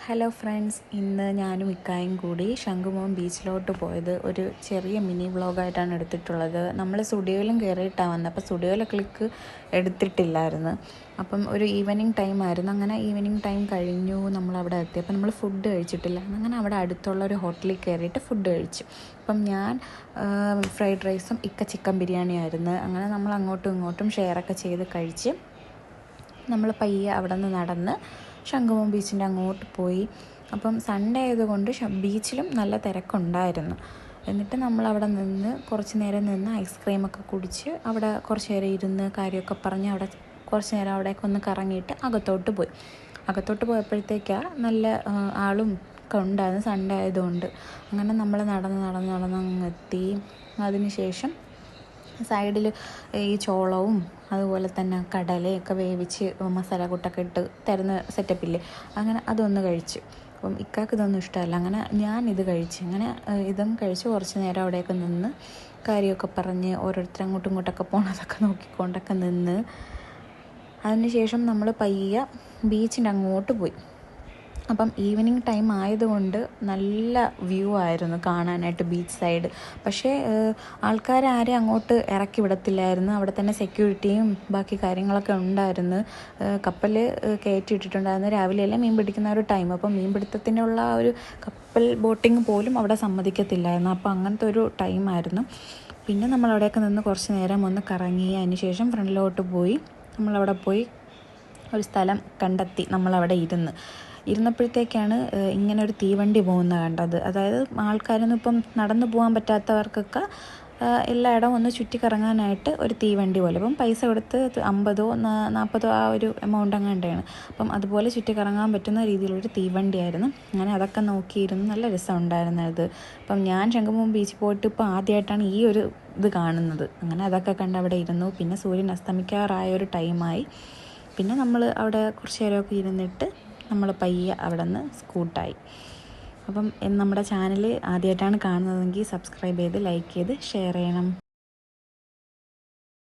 Hello friends, ഇന്ന് ഞാനും ഇക്കായും കൂടി ശംഖുമുഖം ബീച്ചിലോട്ട് പോയത് ഒരു ചെറിയ മിനി വ്ളോഗായിട്ടാണ് എടുത്തിട്ടുള്ളത്. നമ്മൾ സ്റ്റുഡിയോയിലും കയറിയിട്ടാണ് വന്നത്. അപ്പോൾ സ്റ്റുഡിയോയിലെ ക്ലിക്ക് എടുത്തിട്ടില്ലായിരുന്നു. അപ്പം ഒരു ഈവനിങ് ടൈം ആയിരുന്നു. അങ്ങനെ ഈവനിങ് ടൈം കഴിഞ്ഞു, നമ്മളവിടെ എത്തി. അപ്പം നമ്മൾ ഫുഡ് കഴിച്ചിട്ടില്ല. അങ്ങനെ അവിടെ അടുത്തുള്ള ഒരു ഹോട്ടലിൽ കയറിയിട്ട് ഫുഡ് കഴിച്ചു. അപ്പം ഞാൻ ഫ്രൈഡ് റൈസും ചിക്കൻ ബിരിയാണിയായിരുന്നു. അങ്ങനെ നമ്മൾ അങ്ങോട്ടും ഇങ്ങോട്ടും ഷെയറൊക്കെ ചെയ്ത് കഴിച്ച് നമ്മൾ പയ്യെ അവിടെ നിന്ന് നടന്ന് ശംഖുമുഖം ബീച്ചിൻ്റെ അങ്ങോട്ട് പോയി. അപ്പം സൺഡേ ആയതുകൊണ്ട് ബീച്ചിലും നല്ല തിരക്കുണ്ടായിരുന്നു. എന്നിട്ട് നമ്മളവിടെ നിന്ന് കുറച്ച് നേരം നിന്ന് ഐസ്ക്രീമൊക്കെ കുടിച്ച് അവിടെ കുറച്ച് നേരം ഇരുന്ന് കാര്യമൊക്കെ പറഞ്ഞ് അവിടെ കുറച്ച് നേരം അവിടേക്ക് ഒന്ന് കറങ്ങിയിട്ട് അകത്തോട്ട് പോയി. അകത്തോട്ട് പോയപ്പോഴത്തേക്കാണ് നല്ല ആളും ഒക്കെ ഉണ്ടായിരുന്നു, സൺഡേ ആയതുകൊണ്ട്. അങ്ങനെ നമ്മൾ നടന്ന് അങ്ങെത്തി. അതിന് ശേഷം സൈഡിൽ ഈ ചോളവും അതുപോലെ തന്നെ കടലയൊക്കെ വേവിച്ച് മസാല കൂട്ടൊക്കെ ഇട്ട് തരുന്ന സെറ്റപ്പില്ലേ, അങ്ങനെ അതൊന്ന് കഴിച്ചു. അപ്പം ഇക്കാക്ക് ഇതൊന്നും ഇഷ്ടമല്ല. അങ്ങനെ ഞാനിത് കഴിച്ചു. അങ്ങനെ ഇതും കഴിച്ച് കുറച്ച് നേരം അവിടെയൊക്കെ നിന്ന് കാര്യമൊക്കെ പറഞ്ഞ് ഓരോരുത്തർ അങ്ങോട്ടും ഇങ്ങോട്ടൊക്കെ പോണതൊക്കെ നോക്കിക്കൊണ്ടൊക്കെ നിന്ന് അതിന് ശേഷം നമ്മൾ പയ്യെ ബീച്ചിൻ്റെ അങ്ങോട്ട് പോയി. അപ്പം ഈവനിങ് ടൈം ആയതുകൊണ്ട് നല്ല വ്യൂ ആയിരുന്നു കാണാനായിട്ട് ബീച്ച് സൈഡ്. പക്ഷേ ആൾക്കാരും അങ്ങോട്ട് ഇറക്കി വിടത്തില്ലായിരുന്നു. അവിടെ തന്നെ സെക്യൂരിറ്റിയും ബാക്കി കാര്യങ്ങളൊക്കെ ഉണ്ടായിരുന്നു. കപ്പൽ കയറ്റിയിട്ടിട്ടുണ്ടായിരുന്നു. രാവിലെയല്ലേ മീൻ പിടിക്കുന്ന ഒരു ടൈം. അപ്പം മീൻ പിടുത്തത്തിനുള്ള ഒരു കപ്പൽ ബോട്ടിങ് പോലും അവിടെ സമ്മതിക്കത്തില്ലായിരുന്നു. അപ്പോൾ അങ്ങനത്തെ ഒരു ടൈമായിരുന്നു. പിന്നെ നമ്മളവിടെയൊക്കെ നിന്ന് കുറച്ച് നേരം ഒന്ന് കറങ്ങി. അതിന് ശേഷം ഫ്രണ്ടിലോട്ട് പോയി. നമ്മളവിടെ പോയി ഒരു സ്ഥലം കണ്ടെത്തി. നമ്മളവിടെ ഇരുന്നപ്പോഴത്തേക്കാണ് ഇങ്ങനെ ഒരു തീവണ്ടി പോകുന്നത് കണ്ടത്. അതായത് ആൾക്കാരൊന്നും ഇപ്പം നടന്നു പോകാൻ പറ്റാത്തവർക്കൊക്കെ എല്ലായിടവും ഒന്ന് ചുറ്റിക്കറങ്ങാനായിട്ട് ഒരു തീവണ്ടി പോലെ. അപ്പം പൈസ കൊടുത്ത് 50-40 ആ ഒരു എമൗണ്ട് അങ്ങാണ്ടാണ്. അപ്പം അതുപോലെ ചുറ്റിക്കറങ്ങാൻ പറ്റുന്ന രീതിയിലൊരു തീവണ്ടിയായിരുന്നു. അങ്ങനെ അതൊക്കെ നോക്കിയിരുന്നു. നല്ല രസമുണ്ടായിരുന്നു അത്. അപ്പം ഞാൻ ശംഖുമുഖം ബീച്ചിൽ പോയിട്ട് ഇപ്പോൾ ആദ്യമായിട്ടാണ് ഈ ഒരു ഇത് കാണുന്നത്. അങ്ങനെ അതൊക്കെ കണ്ട് അവിടെ ഇരുന്നു. പിന്നെ സൂര്യൻ അസ്തമിക്കാറായ ഒരു ടൈമായി. പിന്നെ നമ്മൾ അവിടെ കുറച്ച് നേരമൊക്കെ ഇരുന്നിട്ട് നമ്മൾ പയ്യെ അവിടെ നിന്ന് സ്കൂട്ടായി. അപ്പം നമ്മുടെ ചാനൽ ആദ്യമായിട്ടാണ് കാണുന്നതെങ്കിൽ സബ്സ്ക്രൈബ് ചെയ്ത് ലൈക്ക് ചെയ്ത് ഷെയർ ചെയ്യണം.